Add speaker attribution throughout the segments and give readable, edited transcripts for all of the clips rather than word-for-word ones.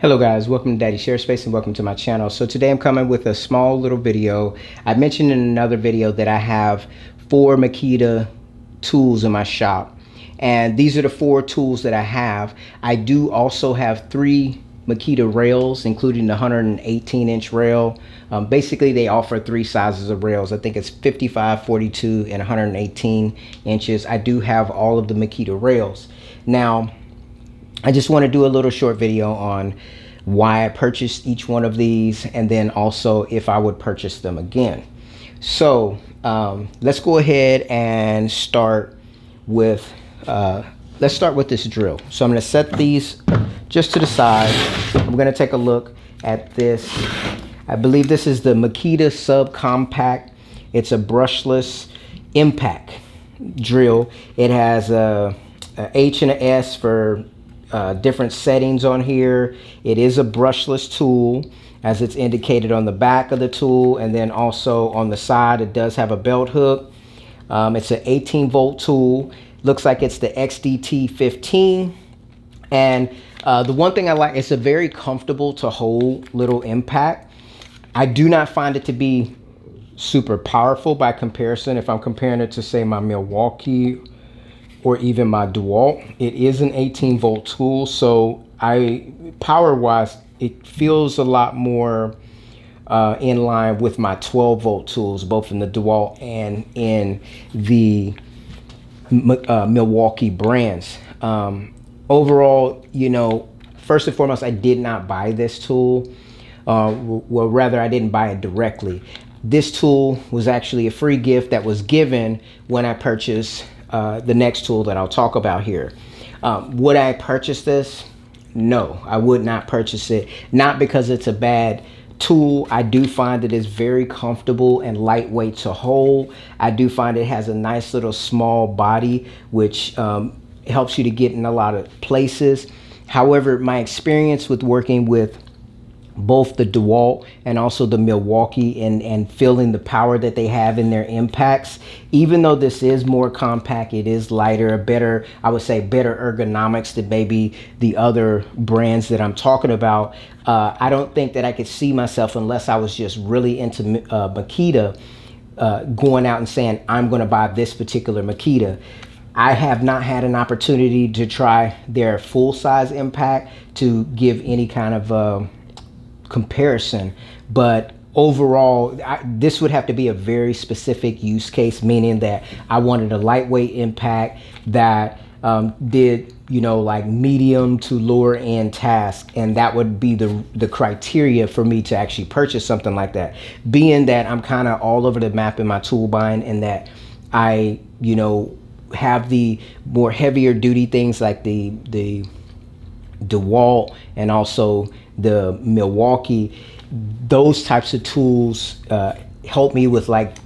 Speaker 1: Hello guys, welcome to Daddy Share Space and welcome to my channel. So today I'm coming with a small little video. I mentioned in another video that I have 4 Makita tools in my shop, and these are the 4 tools that I have. I do also have 3 Makita rails, including the 118-inch rail. Basically they offer 3 sizes of rails. I think it's 55, 42, and 118 inches. I do have all of the Makita rails. Now I just want to do a little short video on why I purchased each one of these, and then also if I would purchase them again. So let's go ahead and start with this drill. So I'm going to set these just to the side. I'm going to take a look at this. I believe this is the Makita subcompact. It's a brushless impact drill. It has a H and a S for different settings on here. It is a brushless tool, as it's indicated on the back of the tool, and then also on the side it does have a belt hook. It's an 18-volt tool. Looks like it's the XDT 15, and the one thing I like, it's a very comfortable to hold little impact. I do not find it to be super powerful by comparison. If I'm comparing it to, say, my Milwaukee or even my DeWalt, it is an 18-volt tool, so power-wise, it feels a lot more in line with my 12-volt tools, both in the DeWalt and in the Milwaukee brands. Overall, you know, first and foremost, I did not buy this tool. Well, rather, I didn't buy it directly. This tool was actually a free gift that was given when I purchased the next tool that I'll talk about here. Would I purchase this? No, I would not purchase it. Not because it's a bad tool. I do find that it's very comfortable and lightweight to hold. I do find it has a nice little small body, which helps you to get in a lot of places. However, my experience with working with both the DeWalt and also the Milwaukee and feeling the power that they have in their impacts, even though this is more compact, it is lighter, better, I would say better ergonomics than maybe the other brands that I'm talking about. I don't think that I could see myself, unless I was just really into Makita, going out and saying I'm going to buy this particular Makita. I have not had an opportunity to try their full size impact to give any kind of comparison, but overall this would have to be a very specific use case, meaning that I wanted a lightweight impact that did, you know, like medium to lower end task, and that would be the criteria for me to actually purchase something like that. Being that I'm kind of all over the map in my tool buying, and that I, you know, have the more heavier duty things like the DeWalt and also the Milwaukee, those types of tools help me with like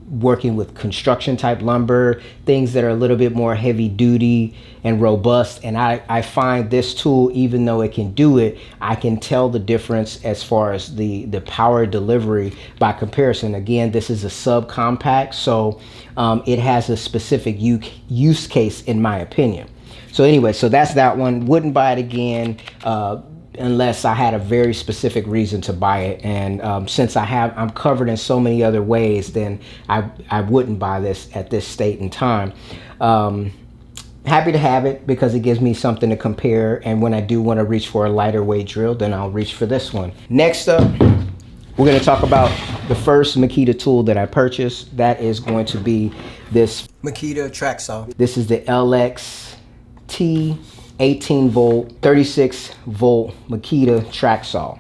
Speaker 1: working with construction type lumber, things that are a little bit more heavy duty and robust. And I find this tool, even though it can do it, I can tell the difference as far as the power delivery by comparison. Again, this is a subcompact, so it has a specific use case in my opinion. So anyway, so that's that one. Wouldn't buy it again unless I had a very specific reason to buy it. And since I'm covered in so many other ways, then I wouldn't buy this at this state in time. Happy to have it because it gives me something to compare. And when I do want to reach for a lighter weight drill, then I'll reach for this one. Next up, we're going to talk about the first Makita tool that I purchased. That is going to be this Makita track saw. This is the LXT 18-volt, 36-volt Makita track saw.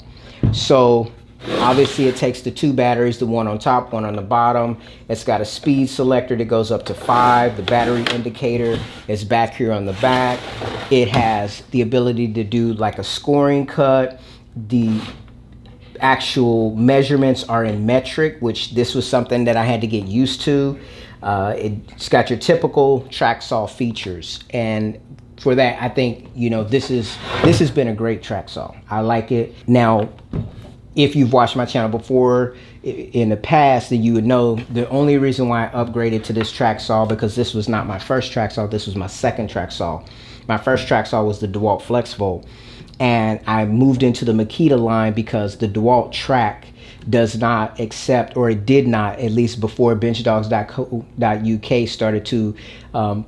Speaker 1: So obviously it takes the 2 batteries, the one on top, one on the bottom. It's got a speed selector that goes up to 5. The battery indicator is back here on the back. It has the ability to do like a scoring cut. The actual measurements are in metric, which this was something that I had to get used to. It's got your typical track saw features, and for that, I think, you know, this has been a great track saw. I like it. Now, if you've watched my channel before in the past, then you would know the only reason why I upgraded to this track saw, because this was not my first track saw, this was my second track saw. My first track saw was the DeWalt FlexVolt, and I moved into the Makita line because the DeWalt track does not accept, or it did not, at least before benchdogs.co.uk started to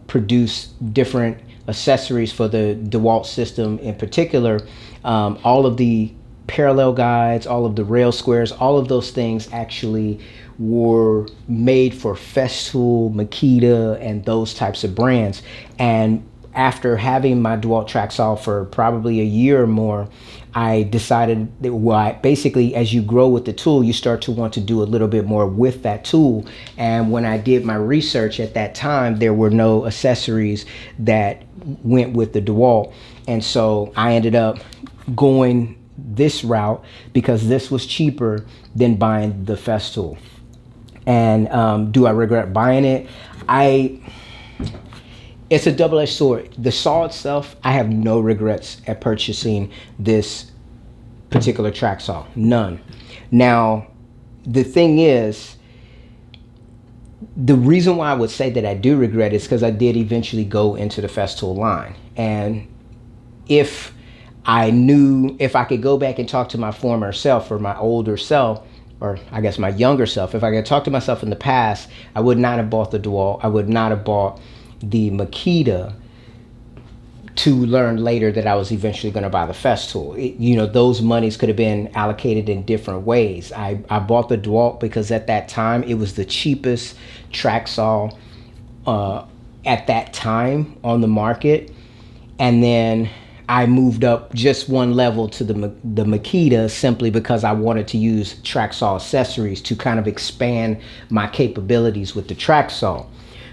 Speaker 1: produce different accessories for the DeWalt system in particular. All of the parallel guides, all of the rail squares, all of those things actually were made for Festool, Makita, and those types of brands. And after having my DeWalt track saw for probably a year or more, I decided that basically as you grow with the tool, you start to want to do a little bit more with that tool. And when I did my research at that time, there were no accessories that went with the DeWalt. And so I ended up going this route because this was cheaper than buying the Festool. And do I regret buying it? It's a double-edged sword. The saw itself, I have no regrets at purchasing this particular track saw. None. Now, the thing is, the reason why I would say that I do regret it is because I did eventually go into the Festool line. And if I could go back and talk to my former self, or my older self, or I guess my younger self, if I could talk to myself in the past, I would not have bought the DeWalt. I would not have bought the Makita to learn later that I was eventually going to buy the Festool. Those monies could have been allocated in different ways. I bought the DeWalt because at that time it was the cheapest track saw at that time on the market. And then I moved up just one level to the Makita simply because I wanted to use track saw accessories to kind of expand my capabilities with the track saw.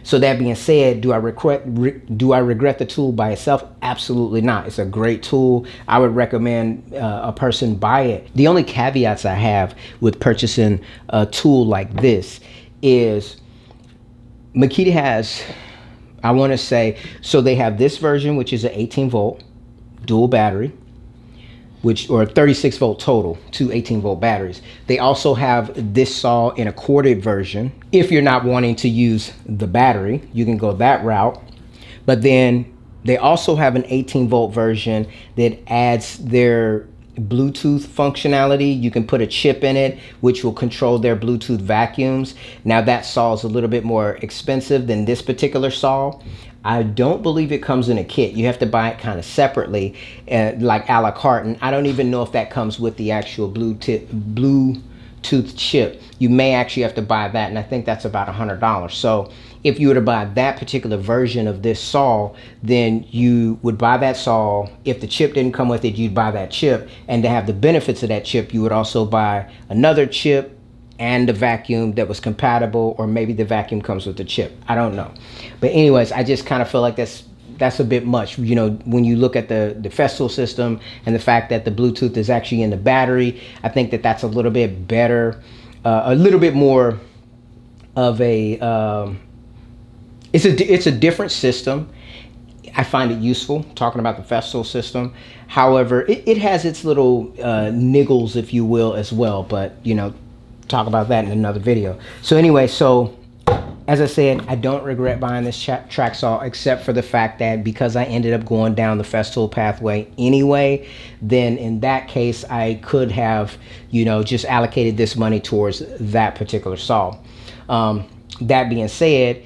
Speaker 1: So that being said, do I regret the tool by itself? Absolutely not. It's a great tool. I would recommend a person buy it. The only caveats I have with purchasing a tool like this is Makita has, I want to say, so they have this version, which is an 18 volt dual battery, or 36 volt total, two 18 volt batteries. They also have this saw in a corded version. If you're not wanting to use the battery, you can go that route. But then they also have an 18 volt version that adds their Bluetooth functionality. You can put a chip in it, which will control their Bluetooth vacuums. Now that saw is a little bit more expensive than this particular saw. I don't believe it comes in a kit. You have to buy it kind of separately, like a la carte. And I don't even know if that comes with the actual Bluetooth chip. You may actually have to buy that, and I think that's about $100. So if you were to buy that particular version of this saw, then you would buy that saw. If the chip didn't come with it, you'd buy that chip. And to have the benefits of that chip, you would also buy another chip and a vacuum that was compatible, or maybe the vacuum comes with the chip. I don't know. But anyways, I just kind of feel like that's a bit much. When you look at the Festool system and the fact that the Bluetooth is actually in the battery, I think that that's a little bit better, a little bit more of a, it's a different system. I find it useful talking about the Festool system. However, it has its little niggles, if you will, as well. But, talk about that in another video. So anyway, as I said, I don't regret buying this track saw, except for the fact that because I ended up going down the Festool pathway anyway, then in that case, I could have, just allocated this money towards that particular saw. That being said,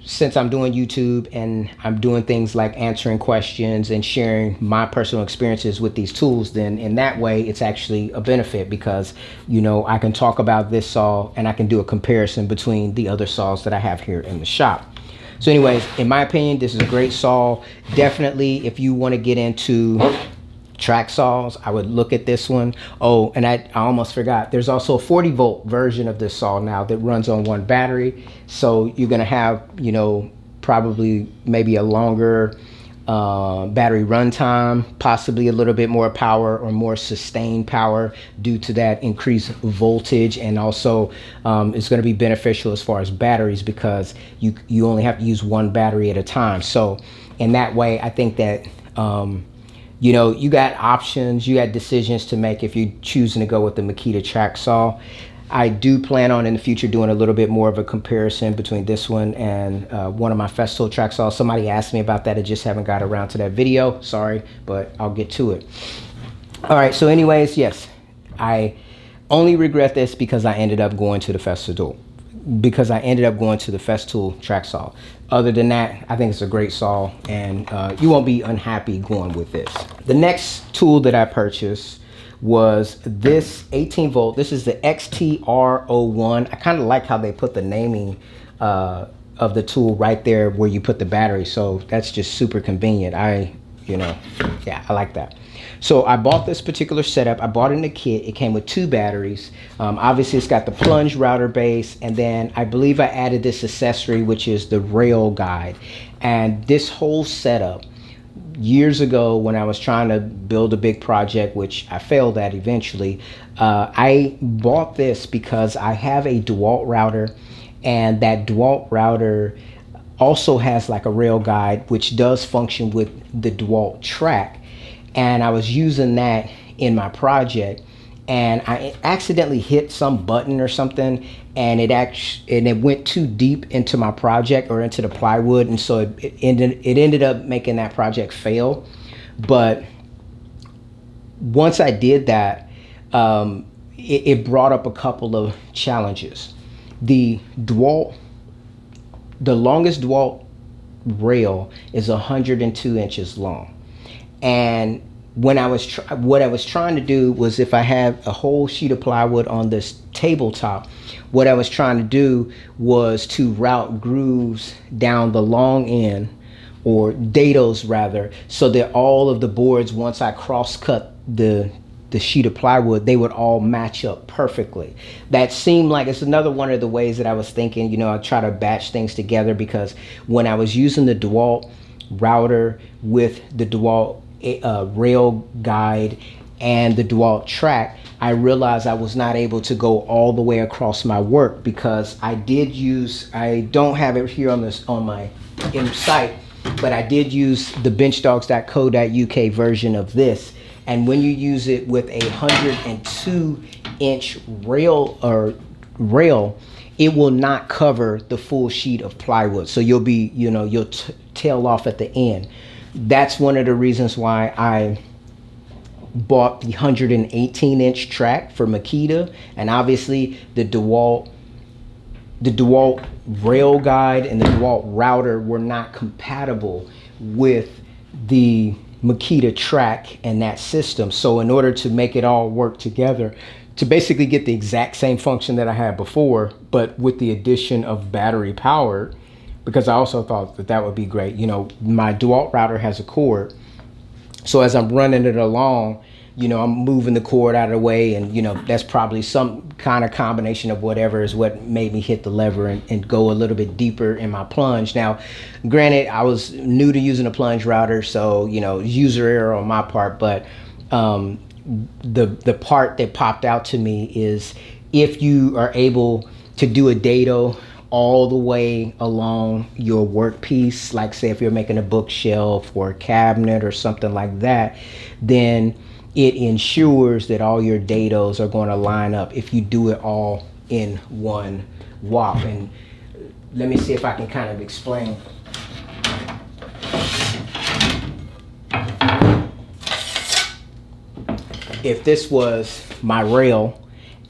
Speaker 1: since I'm doing YouTube and I'm doing things like answering questions and sharing my personal experiences with these tools, then in that way, it's actually a benefit because, I can talk about this saw and I can do a comparison between the other saws that I have here in the shop. So anyways, in my opinion, this is a great saw. Definitely, if you want to get into track saws, I would look at this one. Oh, and I almost forgot, there's also a 40 volt version of this saw now that runs on one battery. So you're gonna have, probably maybe a longer battery runtime, possibly a little bit more power or more sustained power due to that increased voltage. And also it's going to be beneficial as far as batteries because you only have to use one battery at a time. So in that way, I think that you got options, you got decisions to make if you're choosing to go with the Makita track saw. I do plan on in the future doing a little bit more of a comparison between this one and one of my Festool track saws. Somebody asked me about that. I just haven't got around to that video. Sorry, but I'll get to it. All right, so anyways, yes, I only regret this because I ended up going to the Festool. Because I ended up going to the Festool track saw. Other than that, I think it's a great saw, and you won't be unhappy going with this. The next tool that I purchased was this 18 volt. This is the XTR01. I kind of like how they put the naming of the tool right there where you put the battery. So that's just super convenient. Yeah, I like that. So I bought this particular setup. I bought it in a kit. It came with 2 batteries. Obviously, it's got the plunge router base, and then I believe I added this accessory, which is the rail guide. And this whole setup, years ago when I was trying to build a big project, which I failed at eventually, I bought this because I have a DeWalt router, and that DeWalt router also has like a rail guide, which does function with the DeWalt track. And I was using that in my project, and I accidentally hit some button or something, and it went too deep into my project or into the plywood, and so it ended up making that project fail. But once I did that, it brought up a couple of challenges. The longest DeWalt rail is 102 inches long. And when what I was trying to do was, if I had a whole sheet of plywood on this tabletop, what I was trying to do was to route grooves down the long end, or dados rather, so that all of the boards, once I cross cut the sheet of plywood, they would all match up perfectly. That seemed like it's another one of the ways that I was thinking, I try to batch things together, because when I was using the DeWalt router with the DeWalt rail guide and the DeWalt track, I realized I was not able to go all the way across my work, because I don't have it here on my in site, but I did use the benchdogs.co.uk version of this. And when you use it with a 102 inch rail, it will not cover the full sheet of plywood. So you'll tail off at the end. That's one of the reasons why I bought the 118 inch track for Makita, and obviously the DeWalt rail guide and the DeWalt router were not compatible with the Makita track and that system. So in order to make it all work together, to basically get the exact same function that I had before, but with the addition of battery power, because I also thought that would be great. My DeWalt router has a cord, so as I'm running it along, I'm moving the cord out of the way, and that's probably some kind of combination of whatever is what made me hit the lever and go a little bit deeper in my plunge. Now, granted, I was new to using a plunge router, so user error on my part, but the part that popped out to me is, if you are able to do a dado all the way along your workpiece, like say if you're making a bookshelf or a cabinet or something like that, then it ensures that all your dados are going to line up if you do it all in one whop. And let me see if I can kind of explain. If this was my rail,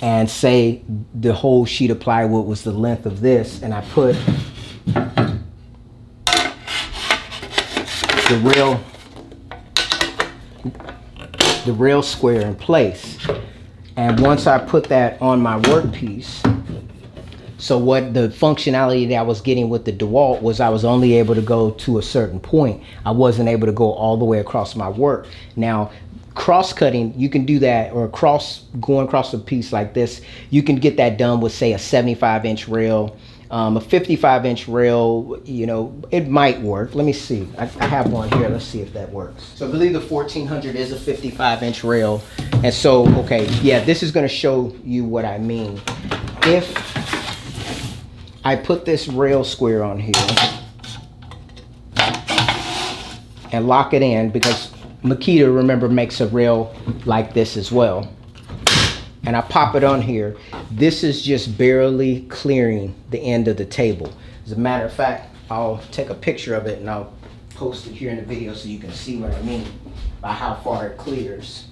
Speaker 1: and say the whole sheet of plywood was the length of this, and I put the rail square in place, and once I put that on my workpiece, so what the functionality that I was getting with the DeWalt was, I was only able to go to a certain point. I wasn't able to go all the way across my work. Now, cross-cutting, you can do that, or going across a piece like this, you can get that done with, say, a 75 inch rail. A 55 inch rail, it might work. Let me see. I have one here. Let's see if that works. So I believe the 1400 is a 55 inch rail. And so, okay, yeah, this is going to show you what I mean. If I put this rail square on here and lock it in, because Makita, remember, makes a rail like this as well, and I pop it on here, this is just barely clearing the end of the table. As a matter of fact, I'll take a picture of it and I'll post it here in the video so you can see what I mean by how far it clears.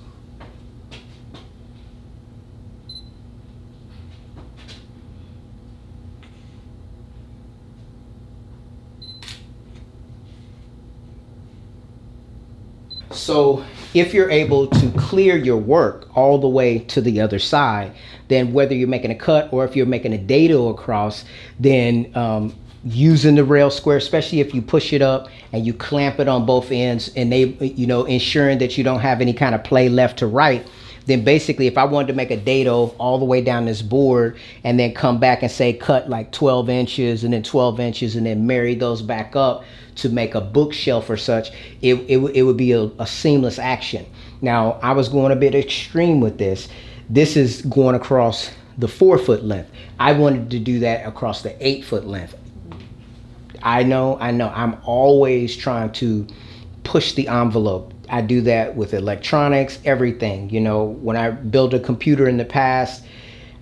Speaker 1: So if you're able to clear your work all the way to the other side, then whether you're making a cut or if you're making a dado across, then using the rail square, especially if you push it up and you clamp it on both ends, and ensuring that you don't have any kind of play left to right, then basically if I wanted to make a dado all the way down this board and then come back and say cut like 12 inches and then 12 inches and then marry those back up to make a bookshelf or such, it would be a seamless action. Now, I was going a bit extreme with this. This is going across the 4-foot length. I wanted to do that across the 8-foot length. I know, I'm always trying to push the envelope. I do that with electronics, everything. When I built a computer in the past,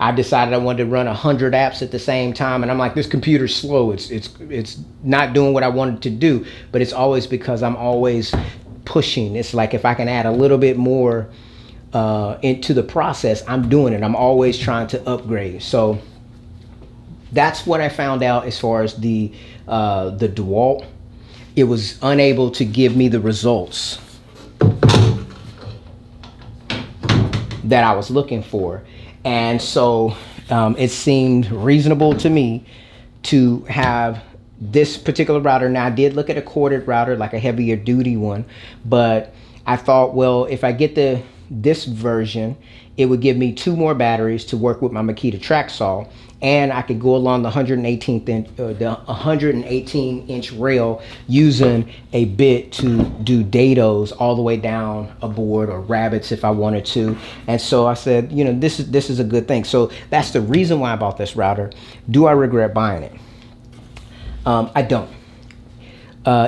Speaker 1: I decided I wanted to run 100 apps at the same time, and I'm like, this computer's slow. It's not doing what I wanted to do, but it's always because I'm always pushing. It's like if I can add a little bit more into the process, I'm doing it. I'm always trying to upgrade. So that's what I found out as far as the DeWalt. It was unable to give me the results that I was looking for. And so it seemed reasonable to me to have this particular router. Now, I did look at a corded router, like a heavier duty one, but I thought, well, if I get this version, it would give me 2 more batteries to work with my Makita track saw, and I could go along the 118-inch rail using a bit to do dados all the way down a board, or rabbets if I wanted to. And so I said, this is a good thing. So that's the reason why I bought this router. Do I regret buying it? I don't.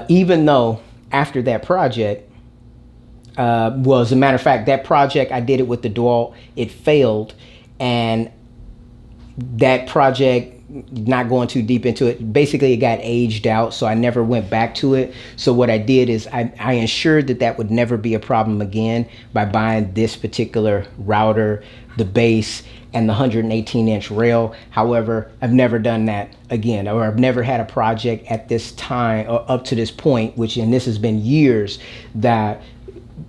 Speaker 1: Even though after that project, well, as a matter of fact, that project, I did it with the DeWalt, it failed, and that project, not going too deep into it, basically it got aged out, so I never went back to it. So what I did is I ensured that would never be a problem again by buying this particular router, the base, and the 118-inch rail. However, I've never done that again, or I've never had a project at this time or up to this point, and this has been years, that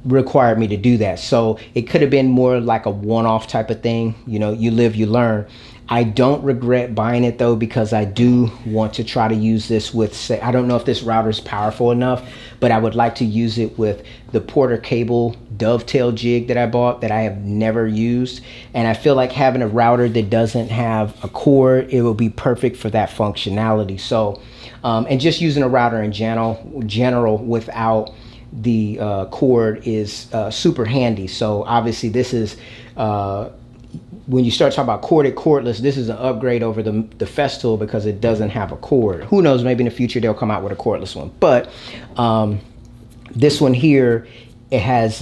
Speaker 1: required me to do that. So it could have been more like a one-off type of thing. You live, you learn. I don't regret buying it though, because I do want to try to use this with, say, I don't know if this router is powerful enough, but I would like to use it with the Porter cable dovetail jig that I bought that I have never used. And I feel like having a router that doesn't have a cord, it will be perfect for that functionality. So, and just using a router in general without the cord is super handy. So obviously this is, when you start talking about corded, cordless, this is an upgrade over the Festool because it doesn't have a cord. Who knows, maybe in the future they'll come out with a cordless one. But this one here, it has,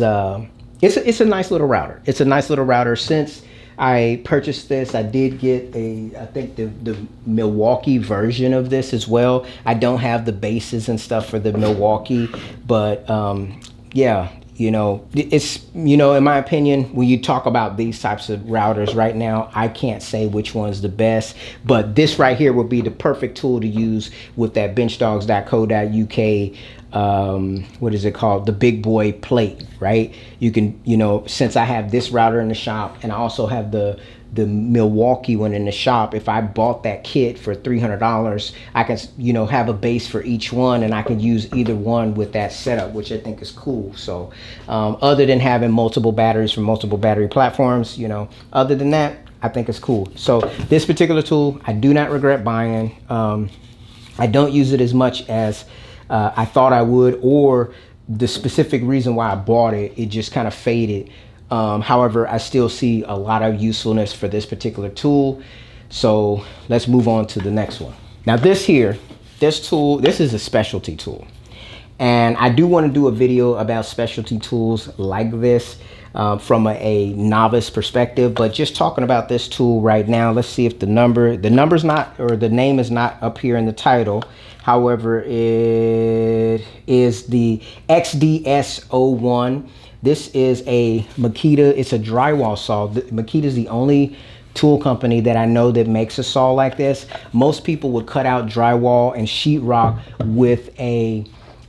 Speaker 1: it's a nice little router. It's a nice little router. Since I purchased this, I did get I think the Milwaukee version of this as well. I don't have the bases and stuff for the Milwaukee, but yeah, it's, in my opinion, when you talk about these types of routers right now, I can't say which one's the best, but this right here would be the perfect tool to use with that benchdogs.co.uk, what is it called, the big boy plate, right? You can, since I have this router in the shop and I also have the Milwaukee one in the shop, if I bought that kit for $300, I can, have a base for each one, and I can use either one with that setup, which I think is cool. So other than having multiple batteries from multiple battery platforms, other than that, I think it's cool. So this particular tool, I do not regret buying. I don't use it as much as I thought I would, or the specific reason why I bought it, it just kind of faded. However, I still see a lot of usefulness for this particular tool. So let's move on to the next one. Now this tool, this is a specialty tool. And I do want to do a video about specialty tools like this from a novice perspective, but just talking about this tool right now, let's see if the number's not, or the name is not up here in the title. However, it is the XDS01. This is a Makita, it's a drywall saw. Makita is the only tool company that I know that makes a saw like this. Most people would cut out drywall and sheetrock with a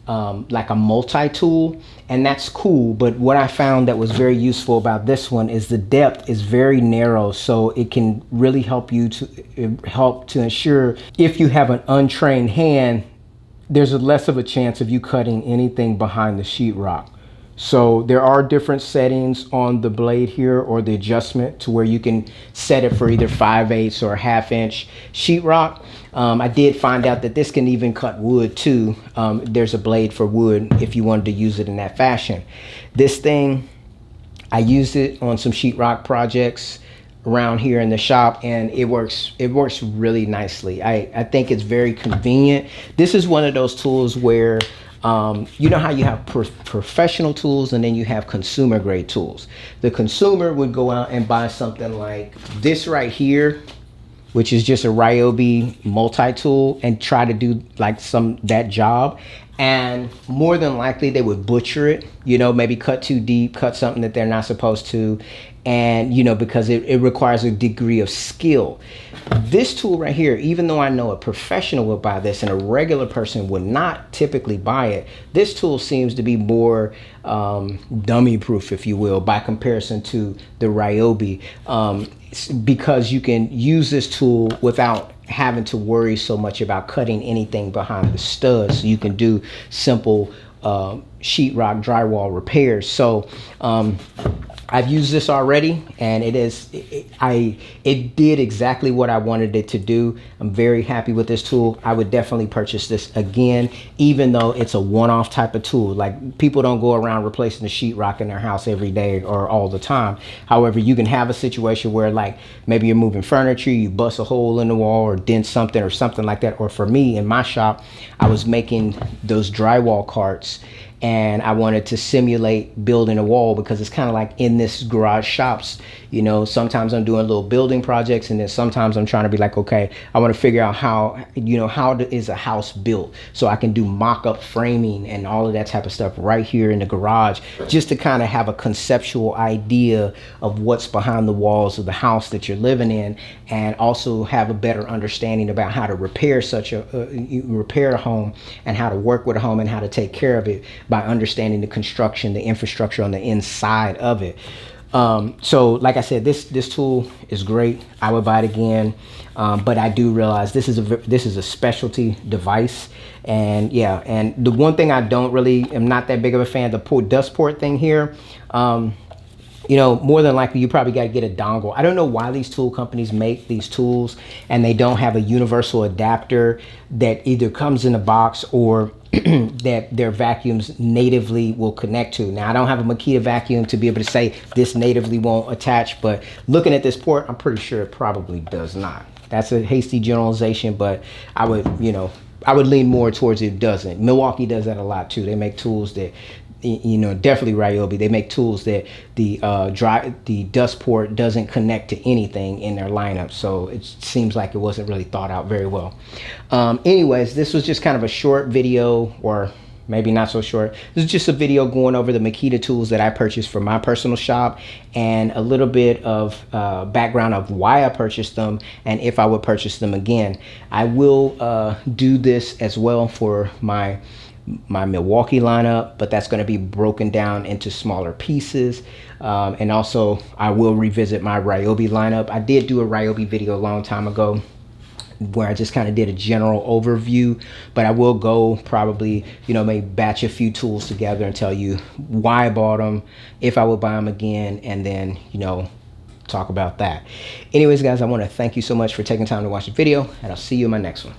Speaker 1: like a multi-tool, and that's cool. But what I found that was very useful about this one is the depth is very narrow, so it can really help you to ensure if you have an untrained hand, there's less of a chance of you cutting anything behind the sheetrock. So there are different settings on the blade here, or the adjustment to where you can set it for either 5/8 or 1/2 inch sheetrock. I did find out that this can even cut wood too. There's a blade for wood if you wanted to use it in that fashion. This thing, I used it on some sheetrock projects around here in the shop, and it works really nicely. I think it's very convenient. This is one of those tools where you know how you have professional tools and then you have consumer grade tools. The consumer would go out and buy something like this right here, which is just a Ryobi multi-tool, and try to do like that job. And more than likely they would butcher it, you know, maybe cut too deep, cut something that they're not supposed to. And, you know, because it requires a degree of skill. This tool right here, even though I know a professional would buy this and a regular person would not typically buy it, this tool seems to be more dummy proof, if you will, by comparison to the Ryobi, because you can use this tool without having to worry so much about cutting anything behind the studs. So you can do simple sheetrock drywall repairs. So I've used this already, and it did exactly what I wanted it to do. I'm very happy with this tool. I would definitely purchase this again, even though it's a one-off type of tool. Like, people don't go around replacing the sheetrock in their house every day or all the time. However, you can have a situation where, like, maybe you're moving furniture, you bust a hole in the wall or dent something or something like that. Or for me, in my shop, I was making those drywall carts, and I wanted to simulate building a wall, because it's kind of like in this garage shops, you know, sometimes I'm doing little building projects, and then sometimes I'm trying to be like, okay, I want to figure out how, you know, how is a house built, so I can do mock-up framing and all of that type of stuff right here in the garage, just to kind of have a conceptual idea of what's behind the walls of the house that you're living in, and also have a better understanding about how to repair repair a home, and how to work with a home, and how to take care of it by understanding the construction, the infrastructure on the inside of it. So like I said, this tool is great. I would buy it again, but I do realize this is a specialty device, and yeah. And the one thing I am not that big of a fan, the dust port thing here. You know, more than likely you probably got to get a dongle. I don't know why these tool companies make these tools and they don't have a universal adapter that either comes in a box or that their vacuums natively will connect to. Now, I don't have a Makita vacuum to be able to say this natively won't attach, but looking at this port, I'm pretty sure it probably does not. That's a hasty generalization, but I would lean more towards it doesn't. Milwaukee does that a lot too. They make tools that, you know, definitely Ryobi, they make tools that the dust port doesn't connect to anything in their lineup, so it seems like it wasn't really thought out very well. Anyways, this was just kind of a short video, or maybe not so short. This is just a video going over the Makita tools that I purchased for my personal shop, and a little bit of background of why I purchased them and if I would purchase them again. I will do this as well for my Milwaukee lineup, but that's going to be broken down into smaller pieces, and also I will revisit my Ryobi lineup. I did do a Ryobi video a long time ago where I just kind of did a general overview, but I will go probably, you know, maybe batch a few tools together and tell you why I bought them, if I would buy them again, and then, you know, talk about that. Anyways, guys, I want to thank you so much for taking time to watch the video, and I'll see you in my next one.